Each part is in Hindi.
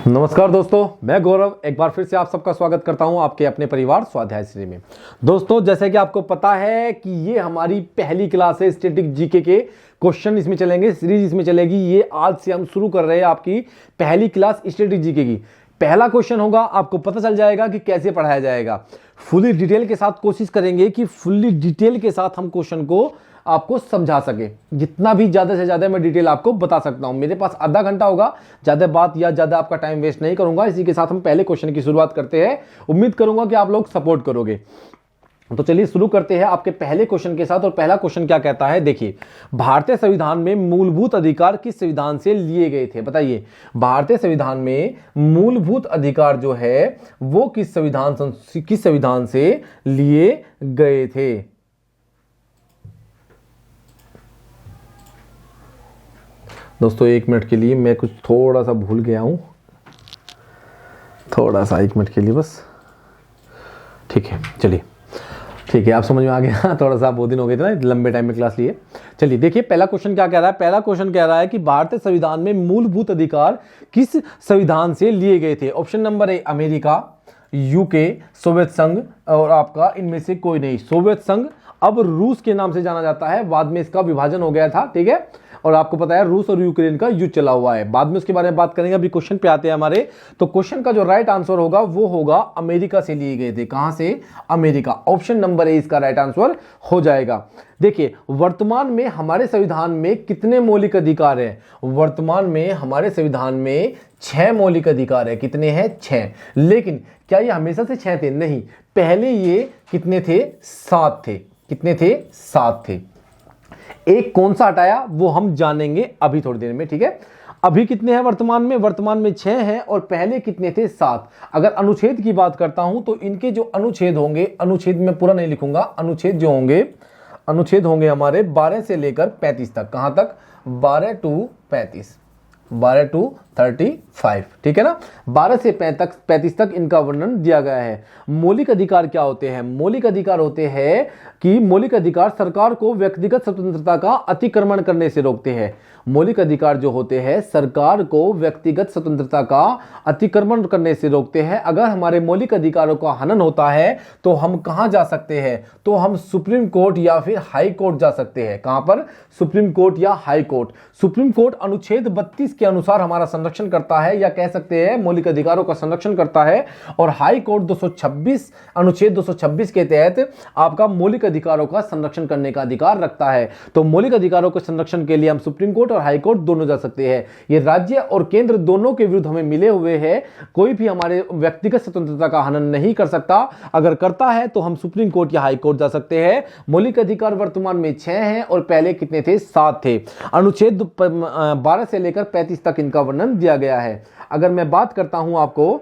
नमस्कार दोस्तों, मैं गौरव एक बार फिर से आप सबका स्वागत करता हूं आपके अपने परिवार स्वाध्याय श्री में। दोस्तों, जैसे कि आपको पता है कि ये हमारी पहली क्लास है, स्टैटिक जीके के क्वेश्चन इसमें चलेंगे, सीरीज इसमें चलेगी। ये आज से हम शुरू कर रहे हैं आपकी पहली क्लास स्टैटिक जीके की। पहला क्वेश्चन होगा, आपको पता चल जाएगा कि कैसे पढ़ाया जाएगा। फुली डिटेल के साथ कोशिश करेंगे कि फुल्ली डिटेल के साथ हम क्वेश्चन को आपको समझा सके। जितना भी ज्यादा से ज्यादा मैं डिटेल आपको बता सकता हूं। मेरे पास आधा घंटा होगा, ज्यादा बात या ज्यादा आपका टाइम वेस्ट नहीं करूंगा। इसी के साथ हम पहले क्वेश्चन की शुरुआत करते हैं। उम्मीद करूंगा कि आप लोग सपोर्ट करोगे। तो चलिए शुरू करते हैं आपके पहले क्वेश्चन के साथ। और पहला क्वेश्चन क्या कहता है, देखिए, भारतीय संविधान में मूलभूत अधिकार किस संविधान से लिए गए थे? बताइए, भारतीय संविधान में मूलभूत अधिकार जो है वो किस संविधान से लिए गए थे? दोस्तों, एक मिनट के लिए मैं कुछ थोड़ा सा भूल गया हूं, थोड़ा सा एक मिनट के लिए बस। ठीक है, चलिए, ठीक है, आप समझ में आ गया। थोड़ा सा बहुत दिन हो गए थे ना, लंबे टाइम में क्लास लिए। चलिए देखिए, पहला क्वेश्चन क्या कह रहा है। पहला क्वेश्चन कह रहा है कि भारतीय संविधान में मूलभूत अधिकार किस संविधान से लिए गए थे? Option number A America, UK, Soviet संघ, और आपका इनमें से कोई नहीं। सोवियत संघ अब रूस के नाम से जाना जाता है, बाद में इसका विभाजन हो गया था, ठीक है। और आपको पता है रूस और यूक्रेन का युद्ध चला हुआ है, बाद में उसके बारे में बात करेंगे। अभी क्वेश्चन पे आते हैं हमारे। तो क्वेश्चन का जो राइट आंसर होगा वो होगा अमेरिका से लिए गए थे। कहां से? अमेरिका। ऑप्शन नंबर ए इसका राइट आंसर हो जाएगा। देखिए, वर्तमान में हमारे संविधान में कितने मौलिक अधिकार हैं? वर्तमान में हमारे संविधान में 6 मौलिक अधिकार है। कितने हैं? 6। लेकिन क्या ये हमेशा से 6 थे? नहीं, पहले ये कितने थे? 7 थे। कितने थे? 7 थे। एक कौन सा हटाया वो हम जानेंगे अभी थोड़ी देर में, ठीक है। अभी कितने हैं वर्तमान में? वर्तमान में 6 हैं और पहले कितने थे? 7। अगर अनुच्छेद की बात करता हूं तो इनके जो अनुच्छेद होंगे, अनुच्छेद में पूरा नहीं लिखूंगा, अनुच्छेद जो होंगे, अनुच्छेद होंगे हमारे 12 से लेकर 35 तक। कहां तक? 12 टू 35, 12 टू 35, ठीक है ना। 12 से 35 तक इनका वर्णन दिया गया है। मौलिक अधिकार क्या होते हैं? मौलिक अधिकार होते हैं कि मौलिक अधिकार सरकार को व्यक्तिगत स्वतंत्रता का अतिक्रमण करने से रोकते हैं। मौलिक अधिकार जो होते हैं सरकार को व्यक्तिगत स्वतंत्रता का अतिक्रमण करने से रोकते हैं। अगर हमारे मौलिक अधिकारों का हनन होता है तो हम कहां जा सकते हैं? तो हम सुप्रीम कोर्ट या फिर हाई कोर्ट जा सकते हैं। कहां पर? सुप्रीम कोर्ट या हाई कोर्ट। सुप्रीम कोर्ट अनुच्छेद 32 के अनुसार हमारा संरक्षण करता है, या कह सकते हैं मौलिक अधिकारों का संरक्षण करता है। और हाई कोर्ट 226 अनुच्छेद 226 के तहत आपका मौलिक अधिकारों का संरक्षण करने का अधिकार रखता है। तो मौलिक अधिकारों के संरक्षण के लिए हम सुप्रीम कोर्ट और हाई कोर्ट दोनों जा सकते हैं। ये राज्य और केंद्र दोनों के विरुद्ध हमें मिले हुए हैं। कोई भी हमारे व्यक्तिगत स्वतंत्रता का हनन नहीं कर सकता। अगर करता है तो हम सुप्रीम कोर्ट या हाई कोर्ट जा सकते हैं। मौलिक अधिकार वर्तमान में 6 हैं और पहले कितने थे? 7 थे। अनुच्छेद 12 से लेकर 35 तक इनका वर्णन दिया गया है। अगर मैं बात करता हूं आपको,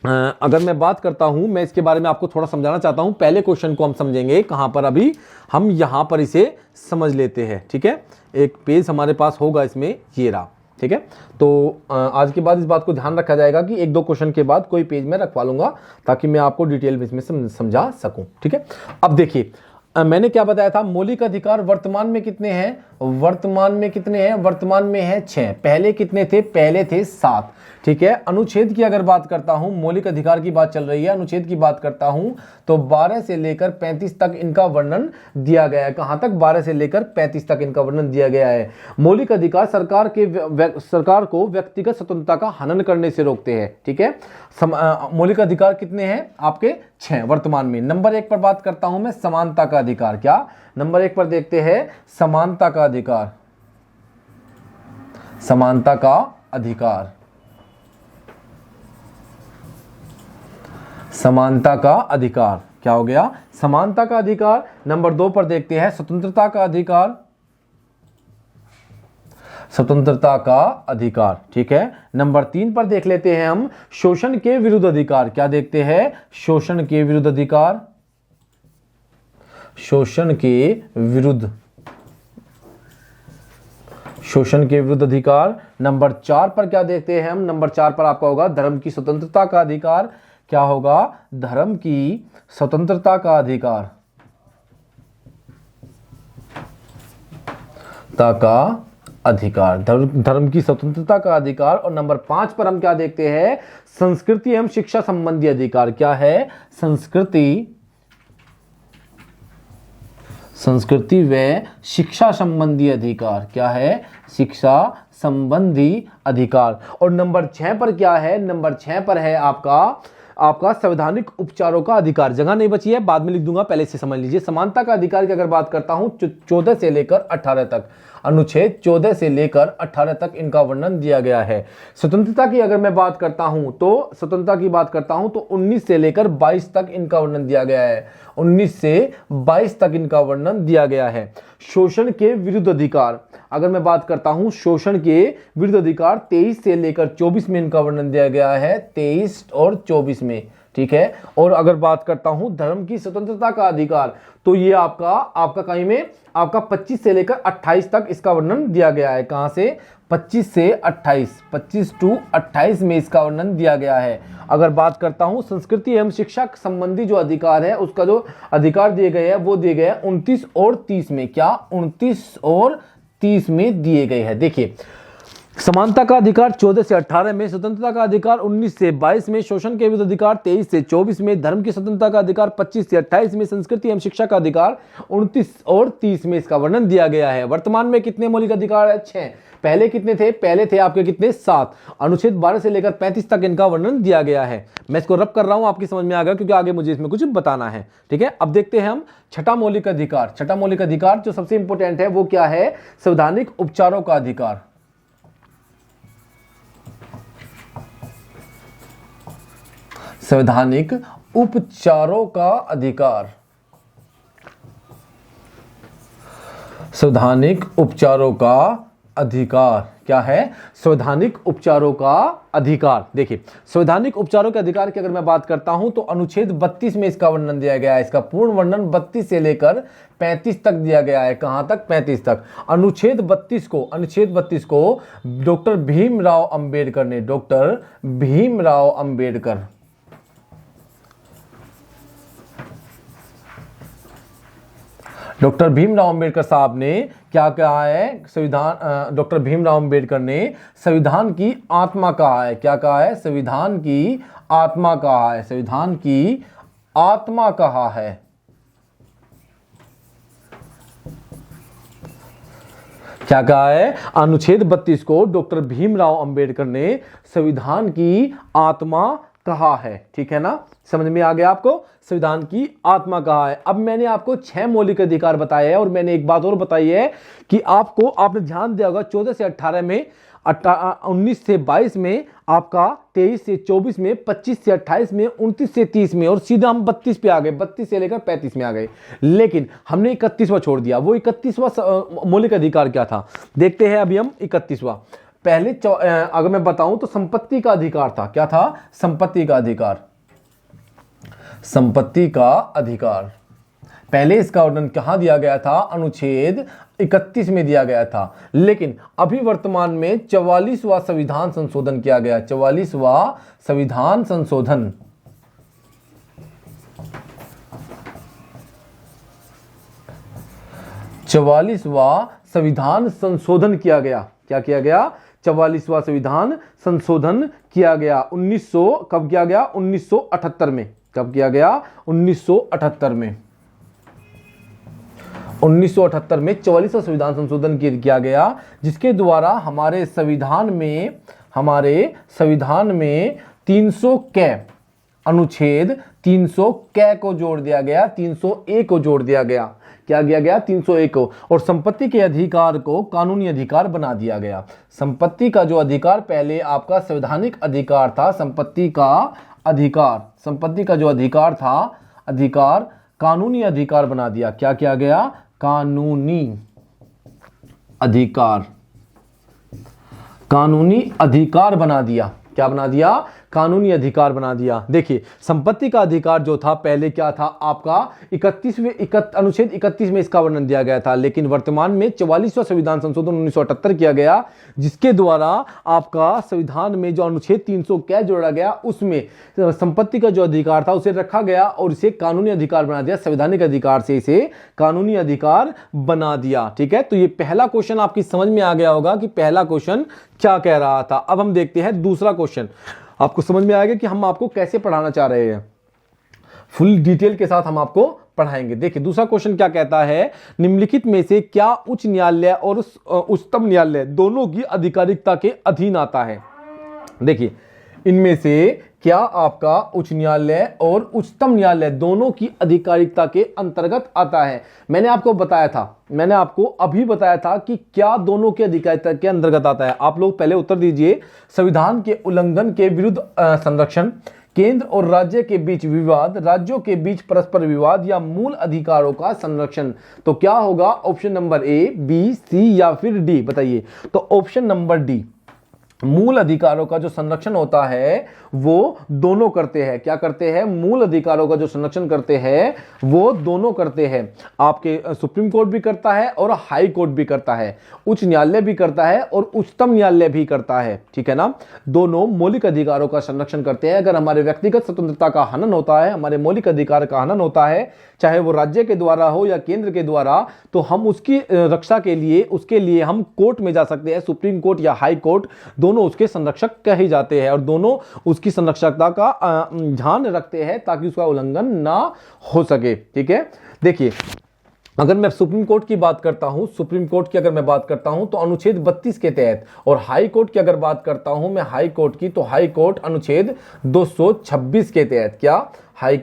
मैं इसके बारे में आपको थोड़ा समझाना चाहता हूं। पहले क्वेश्चन को हम समझेंगे कहां पर? अभी हम यहां पर इसे समझ लेते हैं, ठीक है। एक पेज हमारे पास होगा, इसमें ये रहा, ठीक है। तो आज के बाद इस बात को ध्यान रखा जाएगा कि 1-2 क्वेश्चन के बाद कोई पेज में रखवा लूंगा ताकि मैं आपको डिटेल में इसमें समझा सकूं, ठीक है। अब देखिए, मैंने क्या बताया था? मौलिक अधिकार वर्तमान में कितने हैं? वर्तमान में कितने हैं? वर्तमान में है 6। पहले कितने थे? पहले थे 7, ठीक है। अनुच्छेद की अगर बात करता हूं, मौलिक अधिकार की बात चल रही है, अनुच्छेद की बात करता हूं तो 12 से लेकर 35 तक इनका वर्णन दिया गया है। कहां तक? 12 से लेकर 35 तक इनका वर्णन दिया गया है। मौलिक अधिकार सरकार को व्यक्तिगत स्वतंत्रता का हनन करने से रोकते हैं, ठीक है। मौलिक अधिकार कितने हैं आपके? 6 वर्तमान में। नंबर 1 पर बात करता हूं मैं, समानता का अधिकार। क्या? नंबर 1 पर देखते हैं, समानता का अधिकार। समानता का अधिकार, समानता का अधिकार क्या हो गया? समानता का अधिकार। नंबर 2 पर देखते हैं, स्वतंत्रता का अधिकार। स्वतंत्रता का अधिकार, ठीक है। नंबर 3 पर देख लेते हैं हम, शोषण के विरुद्ध अधिकार। क्या देखते हैं? शोषण के विरुद्ध अधिकार। शोषण के विरुद्ध, शोषण के विरुद्ध अधिकार। नंबर 4 पर क्या देखते हैं हम? नंबर 4 पर आपका होगा धर्म की स्वतंत्रता का अधिकार। क्या होगा? धर्म की स्वतंत्रता का अधिकार, अधिकार, धर्म की स्वतंत्रता का अधिकार। और नंबर 5 पर हम क्या देखते हैं, संस्कृति एवं शिक्षा संबंधी अधिकार। क्या है, संस्कृति व शिक्षा संबंधी अधिकार। क्या है, शिक्षा संबंधी अधिकार। और नंबर 6 पर क्या है, नंबर 6 पर है आपका संवैधानिक उपचारों का अधिकार। जगह नहीं बची है, बाद में लिख दूंगा, पहले से समझ लीजिए। समानता का अधिकार की अगर बात करता हूं 14 से लेकर 18 तक, अनुच्छेद 14 से लेकर 18 तक इनका वर्णन दिया गया है। स्वतंत्रता की अगर मैं बात करता हूं तो स्वतंत्रता की बात करता हूं तो 19 से लेकर 22 तक इनका वर्णन दिया गया है। 19 से 22 तक इनका वर्णन दिया गया है। शोषण के विरुद्ध अधिकार, अगर मैं बात करता हूं शोषण के विरुद्ध अधिकार 23 से लेकर 24 में इनका वर्णन दिया गया है, 23 और 24 में, ठीक है। और अगर बात करता हूं धर्म की स्वतंत्रता का अधिकार, तो ये आपका कहीं में आपका 25 से लेकर 28 तक इसका वर्णन दिया गया है। कहां से, 25 से 28, 25 to 28 में इसका वर्णन दिया गया है। अगर बात करता हूं संस्कृति एवं शिक्षा संबंधी जो अधिकार है, उसका जो अधिकार दिए गए हैं वो दिए गए हैं 29 और 30 में। क्या, 29 और 30 में दिए गए हैं। देखिए, समानता का अधिकार 14 से 18 में, स्वतंत्रता का अधिकार 19 से 22 में, शोषण के विरुद्ध अधिकार 23 से 24 में, धर्म की स्वतंत्रता का अधिकार 25 से 28 में, संस्कृति एवं शिक्षा का अधिकार 29 और 30 में इसका वर्णन दिया गया है। वर्तमान में कितने मौलिक अधिकार है, 6। पहले कितने थे, पहले थे आपके कितने, 7। अनुच्छेद 12 से लेकर 35 तक इनका वर्णन दिया गया है। मैं इसको रब कर रहा हूं, आपकी समझ में आ गया, क्योंकि आगे मुझे इसमें कुछ बताना है, ठीक है। अब देखते हैं हम छठा मौलिक अधिकार। छठा मौलिक अधिकार जो सबसे इंपॉर्टेंट है वो क्या है, संवैधानिक उपचारों का अधिकार। संवैधानिक उपचारों का अधिकार, संवैधानिक उपचारों का अधिकार। क्या है, संवैधानिक उपचारों का अधिकार। देखिए, संवैधानिक उपचारों के अधिकार की अगर मैं बात करता हूं तो अनुच्छेद 32 में इसका वर्णन दिया गया है। इसका पूर्ण वर्णन 32 से लेकर 35 तक दिया गया है। कहां तक, 35 तक। अनुच्छेद 32 को डॉक्टर भीमराव अंबेडकर ने, डॉक्टर भीमराव अंबेडकर, डॉक्टर भीमराव अंबेडकर साहब ने क्या कहा है, संविधान, डॉक्टर भीमराव अंबेडकर ने संविधान की आत्मा कहा है। क्या कहा है, संविधान की आत्मा कहा है, संविधान की आत्मा कहा है। क्या कहा है, अनुच्छेद 32 को डॉक्टर भीमराव अंबेडकर ने संविधान की आत्मा कहा है, ठीक है ना, समझ में आ गया आपको, संविधान की आत्मा कहा है। अब मैंने आपको 6 मौलिक अधिकार बताए हैं, और मैंने एक बात और बताई है कि आपने ध्यान दिया होगा 14 से 18 में, 19 से 22 में, आपका 23 से 24 में, 25 से 28 में, 29 से 30 में, और सीधा हम 32 पे आ गए, 32 से लेकर 35 में आ गए। लेकिन हमने 31वां छोड़ दिया। वो 31वां मौलिक अधिकार क्या था, देखते हैं अभी हम 31वां। पहले अगर मैं बताऊं तो संपत्ति का अधिकार था। क्या था, संपत्ति का अधिकार, संपत्ति का अधिकार। पहले इसका वर्णन कहां दिया गया था, अनुच्छेद 31 में दिया गया था। लेकिन अभी वर्तमान में 44वां संविधान संशोधन किया गया, 44वां संविधान संशोधन, 44वां संविधान संशोधन किया गया। क्या किया गया, 44वां संविधान संशोधन किया गया। 1900 कब किया गया, 1978 में। कब किया गया, 1978 में। 1978 में 44वां संविधान संशोधन किया गया, जिसके द्वारा हमारे संविधान में 300 कै, अनुच्छेद 300 कै को जोड़ दिया गया, 300 को जोड़ दिया गया। क्या किया गया, 301 को, और संपत्ति के अधिकार को कानूनी अधिकार बना दिया गया। संपत्ति का जो अधिकार पहले आपका संवैधानिक अधिकार था, संपत्ति का अधिकार, संपत्ति का जो अधिकार था, अधिकार कानूनी अधिकार बना दिया। क्या किया गया, कानूनी अधिकार, कानूनी अधिकार बना दिया। क्या बना दिया, कानूनी अधिकार बना दिया। देखिए संपत्ति का अधिकार जो था पहले क्या था आपका 31वें अनुच्छेद 31 में इसका वर्णन दिया गया था, लेकिन वर्तमान में 44वां संविधान संशोधन 1978 किया गया, जिसके द्वारा आपका संविधान में जो अनुच्छेद 300 क्या जोड़ा गया उसमें संपत्ति का जो अधिकार था उसे रखा गया और इसे कानूनी अधिकार बना दिया। संवैधानिक अधिकार से इसे कानूनी अधिकार बना दिया। ठीक है, तो ये पहला क्वेश्चन आपकी समझ में आ गया होगा कि पहला क्वेश्चन क्या कह रहा था। अब हम देखते हैं दूसरा क्वेश्चन। आपको समझ में आएगा कि हम आपको कैसे पढ़ाना चाह रहे हैं, फुल डिटेल के साथ हम आपको पढ़ाएंगे। देखिए दूसरा क्वेश्चन क्या कहता है, निम्नलिखित में से क्या उच्च न्यायालय और उच्चतम न्यायालय दोनों की आधिकारिकता के अधीन आता है। देखिए इनमें से क्या आपका उच्च न्यायालय और उच्चतम न्यायालय दोनों की आधिकारिकता के अंतर्गत आता है। मैंने आपको अभी बताया था कि क्या दोनों की आधिकारिकता के अंतर्गत आता है। आप लोग पहले उत्तर दीजिए। संविधान के उल्लंघन के विरुद्ध संरक्षण, केंद्र और राज्य के बीच विवाद, राज्यों के बीच परस्पर विवाद या मूल अधिकारों का संरक्षण। तो क्या होगा ऑप्शन नंबर ए, बी, सी या फिर डी, बताइए। तो ऑप्शन नंबर डी, मूल अधिकारों का जो संरक्षण होता है वो दोनों करते हैं। क्या करते हैं? मूल अधिकारों का जो संरक्षण करते हैं वो दोनों करते हैं। आपके सुप्रीम कोर्ट भी करता है और हाई कोर्ट भी करता है, उच्च न्यायालय भी करता है और उच्चतम न्यायालय भी करता है। ठीक है ना, दोनों मौलिक अधिकारों का संरक्षण करते हैं। अगर हमारे व्यक्तिगत स्वतंत्रता का हनन होता है, हमारे मौलिक अधिकार का हनन होता है, चाहे वो राज्य के द्वारा हो या केंद्र के द्वारा, तो हम उसकी रक्षा के लिए उसके लिए हम कोर्ट में जा सकते हैं। सुप्रीम कोर्ट या हाई कोर्ट दोनों उसके संरक्षक कहे जाते हैं और दोनों उसकी संरक्षकता का ध्यान रखते हैं ताकि उसका उल्लंघन ना हो सके। ठीक है, देखिए अगर मैं सुप्रीम कोर्ट की बात करता हूं, सुप्रीम कोर्ट की अगर मैं बात करता हूं तो अनुच्छेद 32 के तहत, और हाई कोर्ट की अगर बात करता हूं मैं हाई कोर्ट की, तो हाई कोर्ट अनुच्छेद 226 के तहत, क्या हाई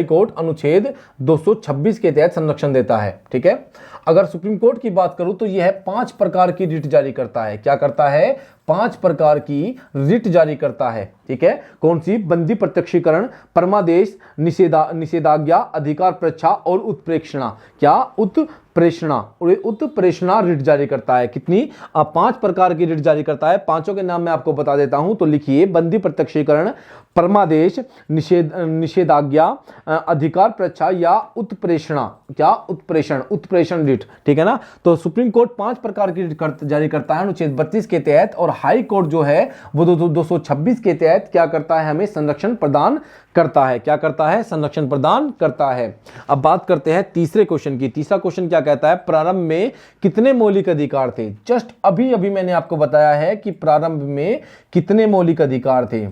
कोर्ट अनुच्छेद 226 के तहत संरक्षण देता है। ठीक है, अगर सुप्रीम कोर्ट की बात करूं तो यह 5 प्रकार की रिट जारी करता है। क्या करता है? 5 प्रकार की रिट जारी करता है। ठीक है, कौन सी? बंदी प्रत्यक्षीकरण, परमादेश, निषेधाज्ञा, अधिकार परीक्षा और उत्प्रेक्षणा। क्या? उत्प्रेषणा रिट जारी करता है। कितनी? 5 प्रकार की रिट जारी करता है। पांचों के नाम मैं आपको बता देता हूं, तो लिखिए। बंदी प्रत्यक्षीकरण, परमादेश, निषेधाज्ञा, अधिकार परीक्षा या उत्प्रेषणा। क्या? उत्प्रेषण रिट। ठीक है ना, तो सुप्रीम कोर्ट 5 प्रकार की रिट जारी करता है अनुच्छेद 32 के तहत, और हाई कोर्ट जो है वो 226 के तहत क्या करता है? हमें संरक्षण प्रदान करता है। क्या करता है? संरक्षण प्रदान करता है। अब बात करते हैं तीसरे क्वेश्चन की। तीसरा क्वेश्चन क्या कहता है? प्रारंभ में कितने मौलिक अधिकार थे? जस्ट अभी मैंने आपको बताया है कि प्रारंभ में कितने मौलिक अधिकार थे।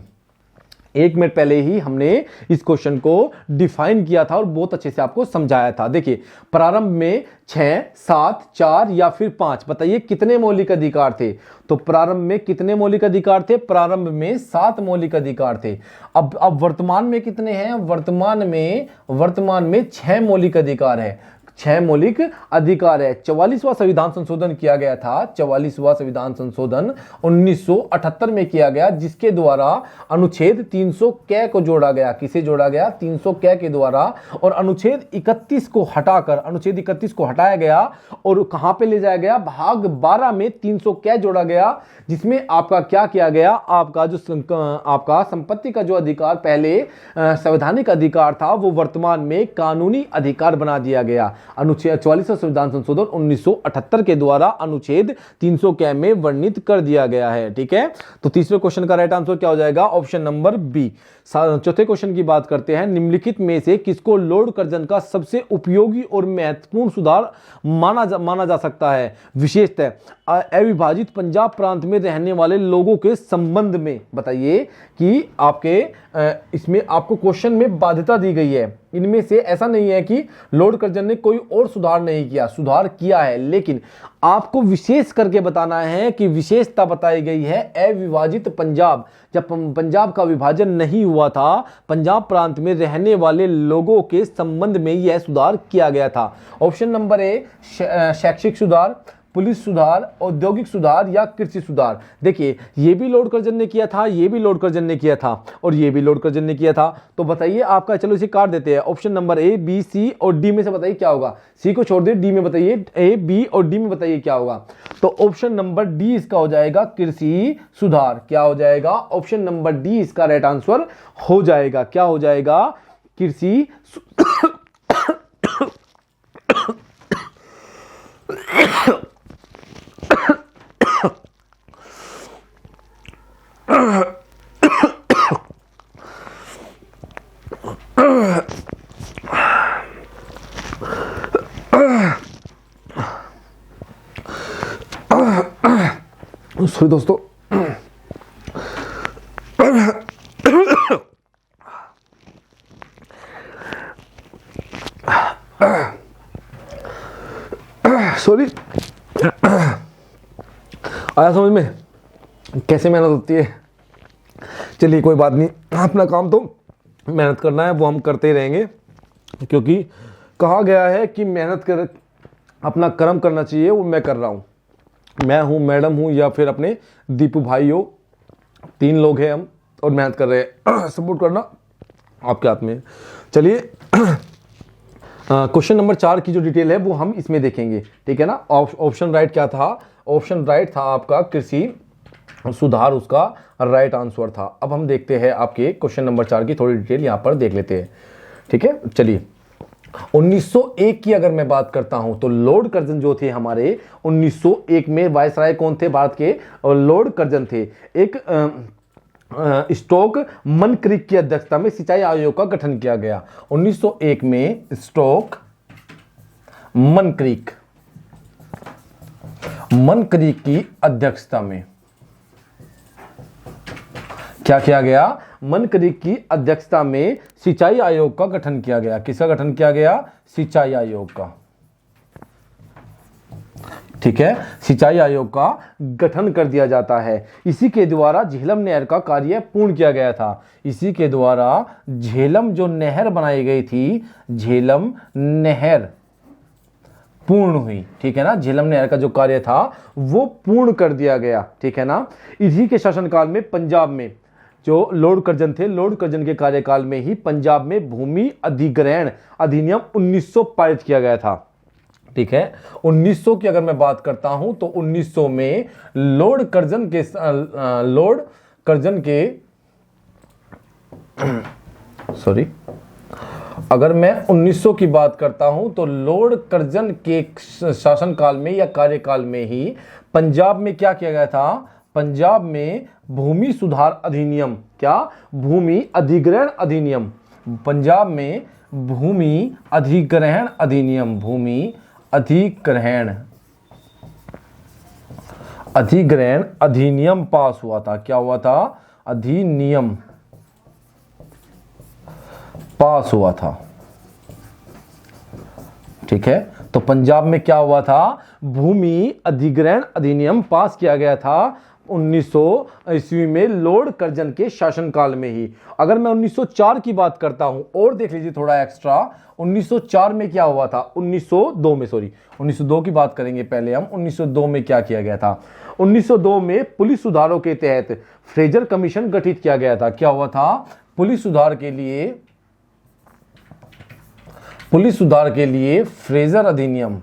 1 मिनट पहले ही हमने इस क्वेश्चन को डिफाइन किया था और बहुत अच्छे से आपको समझाया था। देखिए प्रारंभ में 6, 7, 4 या फिर 5, बताइए कितने मौलिक अधिकार थे। तो प्रारंभ में कितने मौलिक अधिकार थे? प्रारंभ में 7 मौलिक अधिकार थे। अब वर्तमान में कितने हैं? वर्तमान में 6 मौलिक अधिकार है। 6 मौलिक अधिकार है। 44वां संविधान संशोधन किया गया था। 44वां संविधान संशोधन 1978 में किया गया, जिसके द्वारा अनुच्छेद 300 कै को जोड़ा गया। किसे जोड़ा गया? 300 कै के द्वारा। और अनुच्छेद 31 को हटाया गया और कहां पे ले जाया गया? भाग 12 में 300 कै जोड़ा गया, जिसमें आपका क्या किया गया? आपका संपत्ति का जो अधिकार पहले संवैधानिक अधिकार था वो वर्तमान में कानूनी अधिकार बना दिया गया। अनुच्छेद 44वां संविधान संशोधन 1978 के द्वारा अनुच्छेद 300 कै में वर्णित कर दिया गया है। ठीक है, तो तीसरे क्वेश्चन का राइट आंसर क्या हो जाएगा? Option number B. चौथे क्वेश्चन की बात करते हैं। निम्नलिखित में से किसको लॉर्ड कर्जन का सबसे उपयोगी और महत्वपूर्ण सुधार माना जा सकता है? विशेषतः अविभाजित पंजाब प्रांत में रहने वाले लोगों के संबंध में। बताइए कि आपके इसमें आपको क्वेश्चन में बाध्यता दी गई है। इनमें से ऐसा नहीं है कि लॉर्ड कर्जन ने कोई और सुधार नहीं किया, सुधार किया है, लेकिन आपको विशेष करके बताना है कि विशेषता बताई गई है अविभाजित पंजाब। जब पंजाब का विभाजन नहीं हुआ था, पंजाब प्रांत में रहने वाले लोगों के संबंध में यह सुधार किया गया था। ऑप्शन नंबर ए शैक्षिक सुधार, पुलिस सुधार, औद्योगिक सुधार या कृषि सुधार। देखिए ये भी लॉर्ड कर्जन ने किया था, ये भी लॉर्ड कर्जन ने किया था और ये भी लॉर्ड कर्जन ने किया था। तो बताइए आपका, चलो इसे काट देते हैं, ऑप्शन नंबर ए, बी, सी और डी में से बताइए क्या होगा। सी को छोड़ दिए, डी में बताइए, ए, बी और डी में बताइए क्या होगा। तो ऑप्शन नंबर डी इसका हो जाएगा कृषि सुधार। क्या हो जाएगा? ऑप्शन नंबर डी इसका राइट आंसर हो जाएगा। क्या हो जाएगा? कृषि सॉरी दोस्तों, सॉरी, आया समझ में कैसे मेहनत होती है। चलिए कोई बात नहीं, अपना काम तो मेहनत करना है, वो हम करते ही रहेंगे, क्योंकि कहा गया है कि मेहनत कर, अपना कर्म करना चाहिए, वो मैं कर रहा हूँ। मैं हूँ, मैडम हूँ, या फिर अपने दीपू भाई हो, 3 लोग हैं हम और मेहनत कर रहे हैं। सपोर्ट करना आपके हाथ में। चलिए क्वेश्चन नंबर 4 की जो डिटेल है वो हम इसमें देखेंगे, ठीक है ना। ऑप्शन राइट क्या था? ऑप्शन राइट था आपका कृषि सुधार, उसका राइट आंसर था। अब हम देखते हैं आपके क्वेश्चन नंबर 4 की थोड़ी डिटेल यहाँ पर देख लेते हैं, ठीक है। चलिए 1901 की अगर मैं बात करता हूं तो लॉर्ड कर्जन जो थे हमारे, 1901 में वायसराय कौन थे भारत के? और लॉर्ड कर्जन थे। एक स्टोक मनक्रिक की अध्यक्षता में सिंचाई आयोग का गठन किया गया। 1901 में स्टोक मनक्रिक की अध्यक्षता में क्या किया गया? मनक्रिक की अध्यक्षता में सिंचाई आयोग का गठन किया गया। किसका गठन किया गया? सिंचाई आयोग का, ठीक है। सिंचाई आयोग का गठन कर दिया जाता है। इसी के द्वारा झेलम नहर का कार्य पूर्ण किया गया था। इसी के द्वारा झेलम जो नहर बनाई गई थी, झेलम नहर पूर्ण हुई, ठीक है ना। झेलम नहर का जो कार्य था वो पूर्ण कर दिया गया, ठीक है ना। इसी के शासनकाल में पंजाब में जो लॉर्ड कर्जन थे, लॉर्ड कर्जन के कार्यकाल में ही पंजाब में भूमि अधिग्रहण अधिनियम 1900 पारित किया गया था, ठीक है। 1900 की अगर मैं बात करता हूं तो 1900 में लॉर्ड कर्जन के सॉरी, अगर मैं 1900 की बात करता हूं तो लॉर्ड कर्जन के शासनकाल में या कार्यकाल में ही पंजाब में क्या किया गया था? पंजाब में भूमि सुधार अधिनियम, क्या? भूमि अधिग्रहण अधिनियम। पंजाब में भूमि अधिग्रहण अधिनियम, भूमि अधिग्रहण अधिनियम पास हुआ था। क्या हुआ था? अधिनियम पास हुआ था, ठीक है। तो पंजाब में क्या हुआ था? भूमि अधिग्रहण अधिनियम पास किया गया था 1900 ईस्वी में लॉर्ड कर्जन के शासनकाल में ही। अगर मैं 1904 की बात करता हूं और देख लीजिए थोड़ा एक्स्ट्रा, 1904 में क्या हुआ था? 1902 में, सॉरी 1902 की बात करेंगे पहले हम। 1902 में क्या किया गया था? 1902 में पुलिस सुधारों के तहत फ्रेजर कमीशन गठित किया गया था। क्या हुआ था? पुलिस सुधार के लिए फ्रेजर अधिनियम,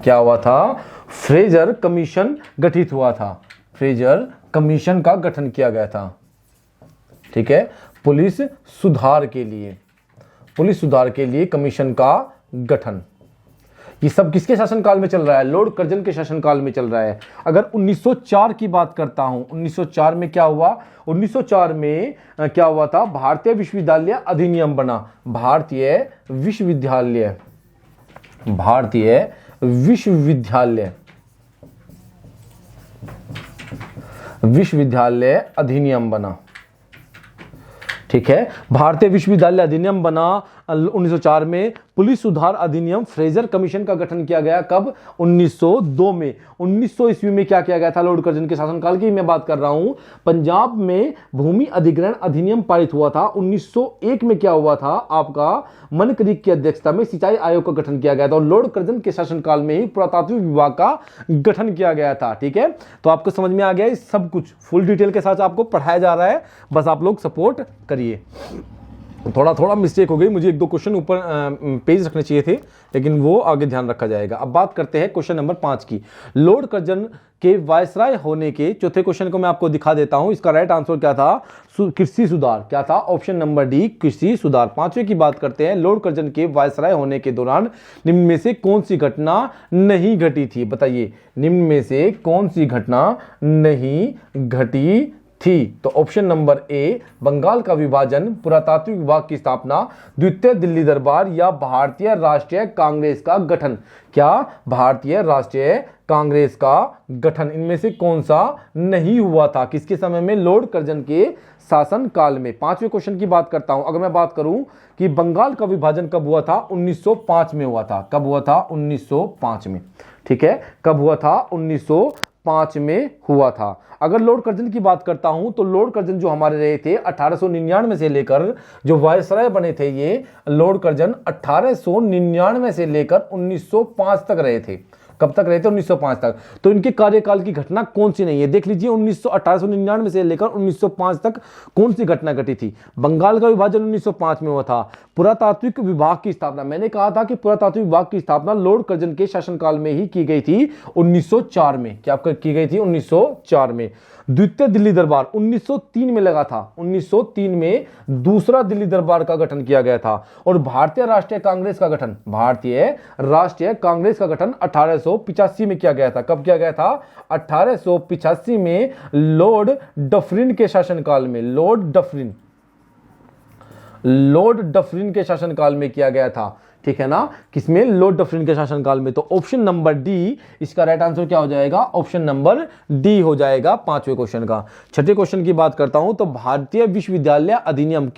क्या हुआ था? फ्रेजर कमीशन गठित हुआ था। फ्रेजर कमीशन का गठन किया गया था, ठीक है। पुलिस सुधार के लिए कमीशन का गठन। ये सब किसके शासनकाल में चल रहा है? लॉर्ड कर्जन के शासनकाल में चल रहा है। अगर 1904 की बात करता हूं, 1904 में क्या हुआ? 1904 में क्या हुआ था? भारतीय विश्वविद्यालय अधिनियम बना। भारतीय विश्वविद्यालय अधिनियम बना, ठीक है। भारतीय विश्वविद्यालय अधिनियम बना। 1904 में पुलिस सुधार अधिनियम फ्रेजर कमीशन का गठन किया गया कब? 1902 में। 1900 ईस्वी में क्या किया गया था? लॉर्ड कर्जन के शासनकाल की मैं बात कर रहा हूं। पंजाब में भूमि अधिग्रहण अधिनियम पारित हुआ था। 1901 में क्या हुआ था? आपका मनकरीक की अध्यक्षता में सिंचाई आयोग का गठन किया गया था और लॉर्ड कर्जन के शासनकाल में ही पुरातात्विक विभाग का गठन किया गया था। ठीक है, तो आपको समझ में आ गया, सब कुछ फुल डिटेल के साथ आपको पढ़ाया जा रहा है, बस आप लोग सपोर्ट करिए। थोड़ा थोड़ा मिस्टेक हो गई, मुझे एक दो क्वेश्चन ऊपर पेज रखने चाहिए थे, लेकिन वो आगे ध्यान रखा जाएगा। अब बात करते हैं क्वेश्चन नंबर 5 की। लॉर्ड कर्जन के वायसराय होने के चौथे क्वेश्चन को मैं आपको दिखा देता हूं। इसका राइट आंसर क्या था? कृषि सुधार। क्या था? ऑप्शन नंबर डी, कृषि सुधार। पांचवें की बात करते हैं। लॉर्ड कर्जन के वायसराय होने के दौरान निम्न में से कौन सी घटना नहीं घटी थी? बताइए, निम्न में से कौन सी घटना नहीं घटी थी? तो ऑप्शन नंबर ए, बंगाल का विभाजन, पुरातात्विक विभाग की स्थापना, द्वितीय दिल्ली दरबार या भारतीय राष्ट्रीय कांग्रेस का गठन। क्या? भारतीय राष्ट्रीय कांग्रेस का गठन। इनमें से कौन सा नहीं हुआ था? किसके समय में? लॉर्ड कर्जन के शासन काल में। पांचवें क्वेश्चन की बात करता हूं। अगर मैं बात करूं कि बंगाल का विभाजन कब हुआ था? 1905 में हुआ था। कब हुआ था? 1905 में। ठीक है, कब हुआ था? 1905 में हुआ था। अगर लॉर्ड कर्जन की बात करता हूं तो लॉर्ड कर्जन जो हमारे रहे थे 1899 से लेकर, जो वायसराय बने थे ये लॉर्ड कर्जन 1899 से लेकर 1905 तक रहे थे। कब तक रहे थे? 1905 तक। तो इनके कार्यकाल की घटना कौन सी नहीं है? देख लीजिए, 1899 से लेकर 1905 तक कौन सी घटना घटी थी? बंगाल का विभाजन 1905 में हुआ था। पुरातात्विक विभाग की स्थापना, मैंने कहा था कि पुरातात्विक विभाग की स्थापना लॉर्ड कर्जन के शासनकाल में ही की गई थी, 1904 में। क्या की गई थी? 1904 में। द्वितीय दिल्ली दरबार 1903 में लगा था। 1903 में दूसरा दिल्ली दरबार का गठन किया गया था। और भारतीय राष्ट्रीय कांग्रेस का गठन, भारतीय राष्ट्रीय कांग्रेस का गठन 1885 में किया गया था। कब किया गया था? 1885 में, लॉर्ड डफरिन के शासनकाल में। लॉर्ड डफरिन के शासनकाल में किया गया था। ठीक है ना, किसमें? लॉर्ड डफरिन के शासनकाल में। तो ऑप्शन नंबर डी, इसका राइट आंसर क्या हो जाएगा? ऑप्शन नंबर डी हो जाएगा पांचवें क्वेश्चन का। छठे क्वेश्चन की बात करता हूं तो भारतीय विश्वविद्यालय अधिनियम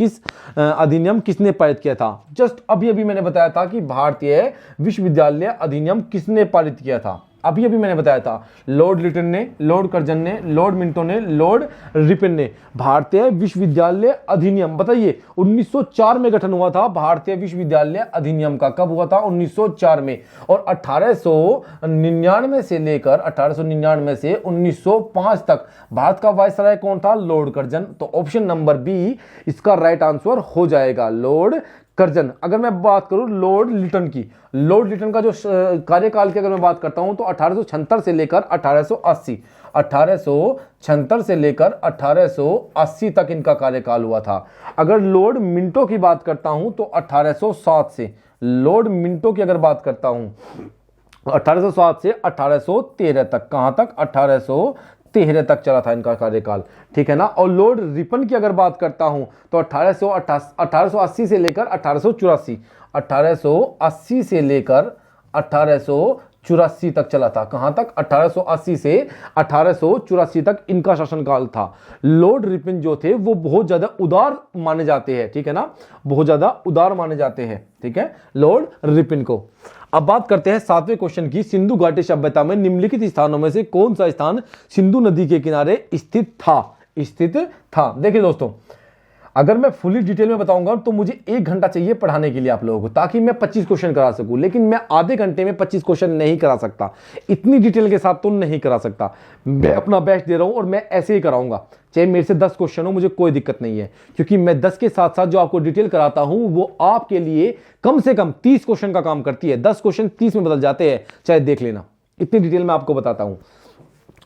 किसने पारित किया था? जस्ट अभी अभी मैंने बताया था कि भारतीय विश्वविद्यालय अधिनियम किसने पारित किया था। अभी अभी मैंने बताया था, लॉर्ड लिटन ने, लॉर्ड कर्जन ने, लॉर्ड मिंटो ने, लॉर्ड रिपन ने। भारतीय विश्वविद्यालय अधिनियम, बताइए, 1904 में गठन हुआ था भारतीय विश्वविद्यालय अधिनियम का। कब हुआ था? 1904 में। और 1899 से लेकर 1899 से 1905 तक भारत का वायसराय कौन था? Lord Curzon. तो ऑप्शन नंबर बी इसका राइट आंसर हो जाएगा, लॉर्ड कर्जन। अगर मैं बात करूं लॉर्ड लिटन की, लॉर्ड लिटन का जो कार्यकाल की अगर मैं बात करता हूं तो 1876 से लेकर 1880, 1876 से लेकर 1880 तक इनका कार्यकाल हुआ था। अगर लॉर्ड मिंटो की बात करता हूं तो 1807 से, लॉर्ड मिंटो की अगर बात करता हूं 1807 से 1813 तक। कहां तक? 1813 तक चला था इनका कार्यकाल। ठीक है ना। और लॉर्ड रिपन की अगर बात करता हूं तो 1880 से लेकर 1884, 1880 से लेकर 1884 तक चला था। कहां तक? 1880 से 1884 तक इनका शासनकाल था। लॉर्ड रिपन जो थे वो बहुत ज्यादा उदार माने जाते हैं। ठीक है ना, बहुत ज्यादा उदार माने जाते हैं। ठीक है, लॉर्ड रिपन को। अब बात करते हैं सातवें क्वेश्चन की। सिंधु घाटी सभ्यता में निम्नलिखित स्थानों में से कौन सा स्थान सिंधु नदी के किनारे स्थित था? देखिए दोस्तों, अगर मैं फुली डिटेल में बताऊंगा तो मुझे 1 घंटा चाहिए पढ़ाने के लिए आप लोगों को, ताकि मैं 25 क्वेश्चन करा सकूं। लेकिन मैं आधे घंटे में 25 क्वेश्चन नहीं करा सकता, इतनी डिटेल के साथ तो नहीं करा सकता। मैं अपना बेस्ट दे रहा हूं और मैं ऐसे ही कराऊंगा, चाहे मेरे से 10 क्वेश्चन हो, मुझे कोई दिक्कत नहीं है। क्योंकि मैं 10 के साथ साथ जो आपको डिटेल कराता हूं वो आपके लिए कम से कम 30 क्वेश्चन का काम करती है। 10 क्वेश्चन 30 में बदल जाते हैं, चाहे देख लेना। इतनी डिटेल में आपको बताता हूं,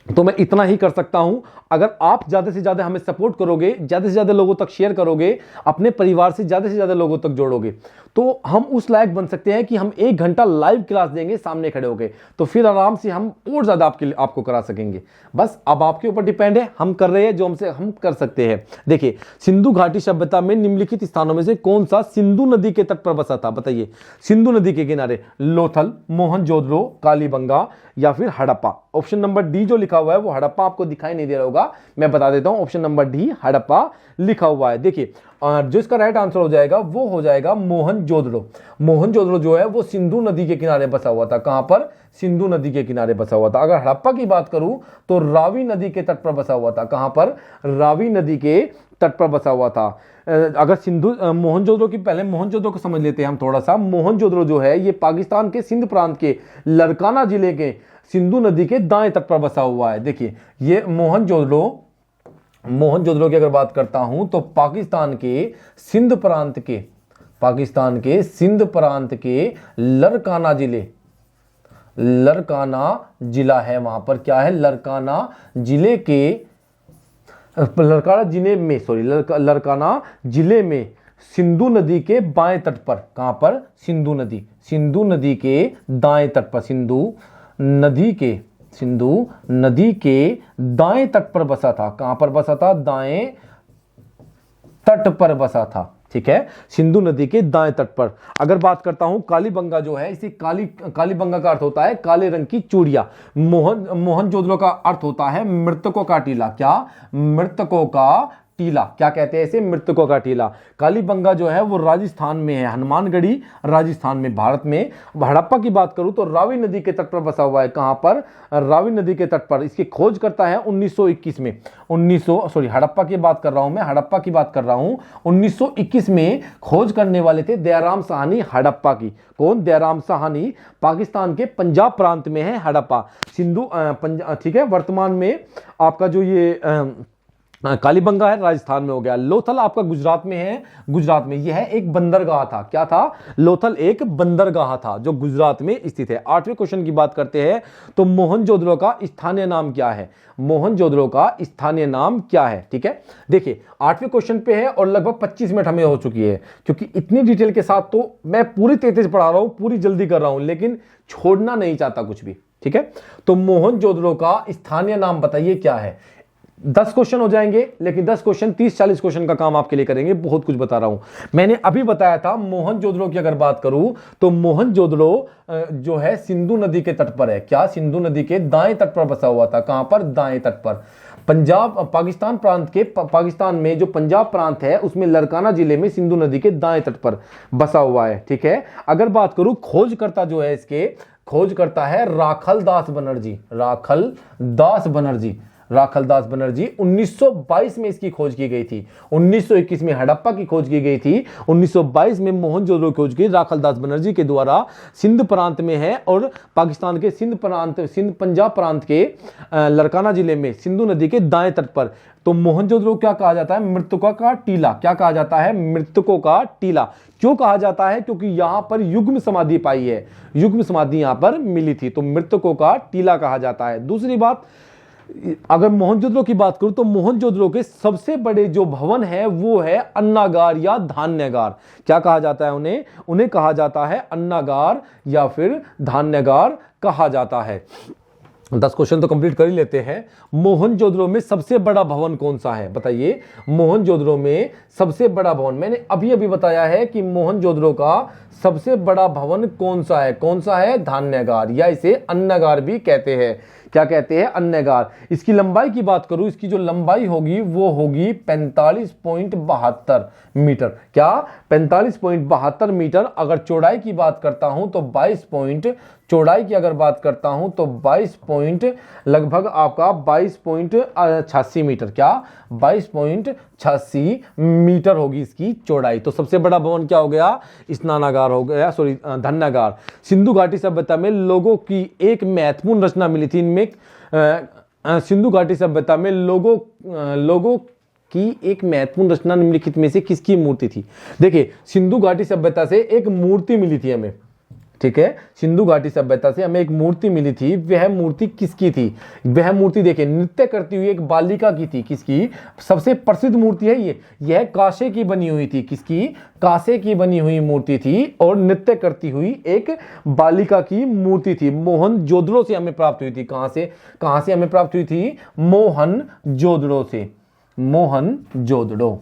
तो मैं इतना ही कर सकता हूं। अगर आप ज्यादा से ज्यादा हमें सपोर्ट करोगे, ज्यादा से ज्यादा लोगों तक शेयर करोगे, अपने परिवार से ज्यादा लोगों तक जोड़ोगे, तो हम उस लायक बन सकते हैं कि हम 1 घंटा लाइव क्लास देंगे सामने खड़े होके। तो फिर आराम से हम और ज्यादा आपको करा सकेंगे। बस अब आपके ऊपर डिपेंड है, हम कर रहे हैं जो हमसे हम कर सकते हैं। देखिए, सिंधु घाटी सभ्यता में निम्नलिखित स्थानों में से कौन सा सिंधु नदी के तट पर बसा था? बताइए, सिंधु नदी के किनारे। लोथल, मोहनजोदड़ो, कालीबंगा या फिर हड़प्पा। ऑप्शन नंबर डी जो लिखा हुआ है वो हड़प्पा आपको दिखाई नहीं दे रहा होगा, मैं बता देता हूं, ऑप्शन नंबर डी हड़प्पा लिखा हुआ है। देखिए जो इसका राइट आंसर हो जाएगा वो हो जाएगा मोहनजोदड़ो। मोहनजोदड़ो जो है वो सिंधु नदी के किनारे बसा हुआ था। कहां पर? सिंधु नदी के किनारे बसा हुआ था। अगर हड़प्पा की बात करूं तो रावी नदी के तट पर बसा हुआ था। कहां पर? रावी नदी के तट पर बसा हुआ था। अगर सिंधु मोहनजोदड़ो की, पहले मोहनजोदड़ो को समझ लेते हैं हम थोड़ा सा। मोहनजोदड़ो जो है ये पाकिस्तान के सिंध प्रांत के लरकाना जिले के सिंधु नदी के दाएं तट पर बसा हुआ है। देखिए ये मोहनजोदड़ो की अगर बात करता हूं तो पाकिस्तान के सिंध प्रांत के लरकाना जिला है, वहां पर क्या है? लरकाना जिले में सिंधु नदी के बाएं तट पर, कहां पर? सिंधु नदी के दाएं तट पर, सिंधु नदी के दाएं तट पर बसा था। कहां पर बसा था? दाएं तट पर बसा था। ठीक है, सिंधु नदी के दाएं तट पर। अगर बात करता हूं कालीबंगा जो है, इसे कालीबंगा का अर्थ होता है काले रंग की चूड़ियां। मोहनजोदड़ो का अर्थ होता है मृतकों का टीला। क्या? मृतकों का टीला। क्या कहते हैं इसे? मृतकों का टीला। कालीबंगा जो है वो राजस्थान में है, हनुमानगढ़ी राजस्थान में, भारत में। हड़प्पा की बात करूं तो रावी नदी के तट पर बसा हुआ है। कहां पर? रावी नदी के तट पर। इसकी खोज करता है 1921 में। हड़प्पा की बात कर रहा हूं 1921 में खोज करने वाले थे दयाराम साहनी हड़प्पा की। कौन? दयाराम साहनी। पाकिस्तान के पंजाब प्रांत में है हड़प्पा। ठीक है, वर्तमान में आपका जो ये कालीबंगा है राजस्थान में हो गया। लोथल आपका गुजरात में है। यह एक बंदरगाह था। क्या था? लोथल एक बंदरगाह था जो गुजरात में स्थित है। 8वें क्वेश्चन की बात करते हैं तो मोहनजोदड़ो का स्थानीय नाम क्या है? ठीक है, देखिए 8वें क्वेश्चन पे है और लगभग 25 मिनट हमें हो चुकी है, क्योंकि इतनी डिटेल के साथ तो मैं पूरी तेज पढ़ा रहा हूं, पूरी जल्दी कर रहा हूं, लेकिन छोड़ना नहीं चाहता कुछ भी। ठीक है, तो मोहनजोदड़ो का स्थानीय नाम बताइए क्या है? 10 क्वेश्चन हो जाएंगे, लेकिन 10 क्वेश्चन 30-40 क्वेश्चन का काम आपके लिए करेंगे। बहुत कुछ बता रहा हूं। मैंने अभी बताया था मोहनजोदड़ो की अगर बात करूं तो मोहनजोदड़ो जो है सिंधु नदी के तट पर है। क्या? सिंधु नदी के दाएं तट पर बसा हुआ था। कहां पर? दाएं तट पर। पाकिस्तान में जो पंजाब प्रांत है उसमें लरकाना जिले में सिंधु नदी के दाएं तट पर बसा हुआ है। ठीक है, अगर बात करूं खोजकर्ता जो है इसके, खोजकर्ता है राखल दास बनर्जी। 1922 में इसकी खोज की गई थी। 1921 में हड़प्पा की खोज की गई थी। 1922 में मोहनजोदड़ो की खोज की राखल दास बनर्जी के द्वारा सिंध प्रांत में है, और पाकिस्तान के सिंध पंजाब प्रांत के लरकाना जिले में सिंधु नदी के दाएं तट पर। तो मोहनजोदड़ो क्या कहा जाता है? मृतकों का टीला। क्या कहा जाता है? मृतकों का टीला। क्यों कहा जाता है? क्योंकि यहां पर युग्म समाधि पाई है, युग्म समाधि यहां पर मिली थी, तो मृतकों का टीला कहा जाता है। दूसरी बात, अगर मोहनजोदड़ो की बात करूं तो मोहनजोदड़ो के सबसे बड़े जो भवन है वो है अन्नागार या धान्यागार। क्या कहा जाता है उन्हें कहा जाता है अन्नागार या फिर धान्यागार कहा जाता है। 10 क्वेश्चन तो कंप्लीट कर ही लेते हैं। मोहनजोदड़ो में सबसे बड़ा भवन कौन सा है? बताइए, मोहनजोदड़ो में सबसे बड़ा भवन। मैंने अभी बताया है कि मोहनजोदड़ो का सबसे बड़ा भवन कौन सा है? धान्यागार, या इसे अन्नागार भी कहते हैं। क्या कहते हैं? अन्नागार। इसकी लंबाई की बात करूं, इसकी जो लंबाई होगी वो होगी 45.72 मीटर। क्या? 45.72 मीटर। अगर चौड़ाई की बात करता हूं तो 22.86 मीटर। क्या? 22.86 मीटर होगी इसकी चौड़ाई। तो सबसे बड़ा भवन क्या हो गया? स्नानागार हो गया, धान्यागार। सिंधु घाटी सभ्यता में लोगों की एक महत्वपूर्ण रचना मिली थी। इनमें सिंधु घाटी सभ्यता में लोगों की एक महत्वपूर्ण रचना निम्नलिखित में से किसकी मूर्ति थी? देखिए, सिंधु घाटी सभ्यता से एक मूर्ति मिली थी हमें। ठीक है, सिंधु घाटी सभ्यता से हमें एक मूर्ति मिली थी। वह मूर्ति किसकी थी? वह मूर्ति देखिए नृत्य करती हुई एक बालिका की थी। किसकी? सबसे प्रसिद्ध मूर्ति है यह कांसे की बनी हुई थी। किसकी? कांसे की बनी हुई मूर्ति थी, और नृत्य करती हुई एक बालिका की मूर्ति थी। मोहनजोदड़ो से हमें प्राप्त हुई थी। कहां से हमें प्राप्त हुई थी? मोहनजोदड़ो से। मोहनजोदड़ो।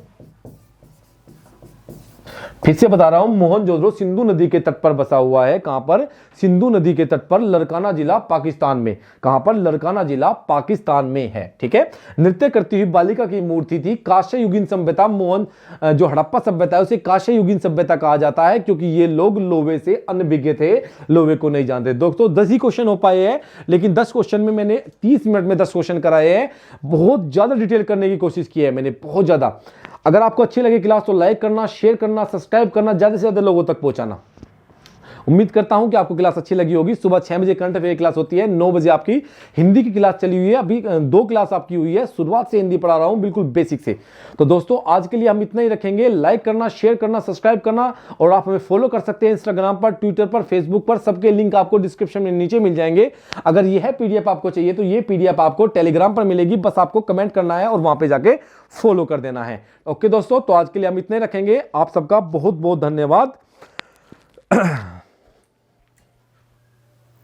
फिर से बता रहा हूं, मोहनजोदड़ो सिंधु नदी के तट पर बसा हुआ है। कहां पर? सिंधु नदी के तट पर, लरकाना जिला पाकिस्तान में। कहां पर? लरकाना जिला पाकिस्तान में है। ठीक है। नृत्य करती हुई बालिका की मूर्ति थी। कांस्य युगीन सभ्यता, जो हड़प्पा सभ्यता है उसे कांस्य युगीन सभ्यता कहा जाता है, क्योंकि ये लोग लोवे से अनभिज्ञ थे, लोवे को नहीं जानते। दोस्तों 10 ही क्वेश्चन हो पाए हैं, लेकिन 10 क्वेश्चन में मैंने 30 मिनट में 10 क्वेश्चन कराए हैं। बहुत ज्यादा डिटेल करने की कोशिश की है मैंने, बहुत ज्यादा। अगर आपको अच्छी लगे क्लास तो लाइक करना, शेयर करना, सब्सक्राइब करना, ज्यादा से ज्यादा लोगों तक पहुंचाना। उम्मीद करता हूं कि आपको क्लास अच्छी लगी होगी। सुबह 6 बजे करंट अफेयर क्लास होती है, 9 बजे आपकी हिंदी की क्लास चली हुई है। अभी 2 क्लास आपकी हुई है, शुरुआत से हिंदी पढ़ा रहा हूं, बिल्कुल बेसिक से। तो दोस्तों आज के लिए हम इतना ही रखेंगे। लाइक करना, शेयर करना, सब्सक्राइब करना, और आप हमें फॉलो कर सकते हैं इंस्टाग्राम पर, ट्विटर पर, फेसबुक पर। सबके लिंक आपको डिस्क्रिप्शन में नीचे मिल जाएंगे। अगर यह पीडीएफ आपको चाहिए तो ये पीडीएफ आपको टेलीग्राम पर मिलेगी, बस आपको कमेंट करना है और वहां पे जाके फॉलो कर देना है। ओके दोस्तों, तो आज के लिए हम इतने रखेंगे। आप सबका बहुत बहुत धन्यवाद।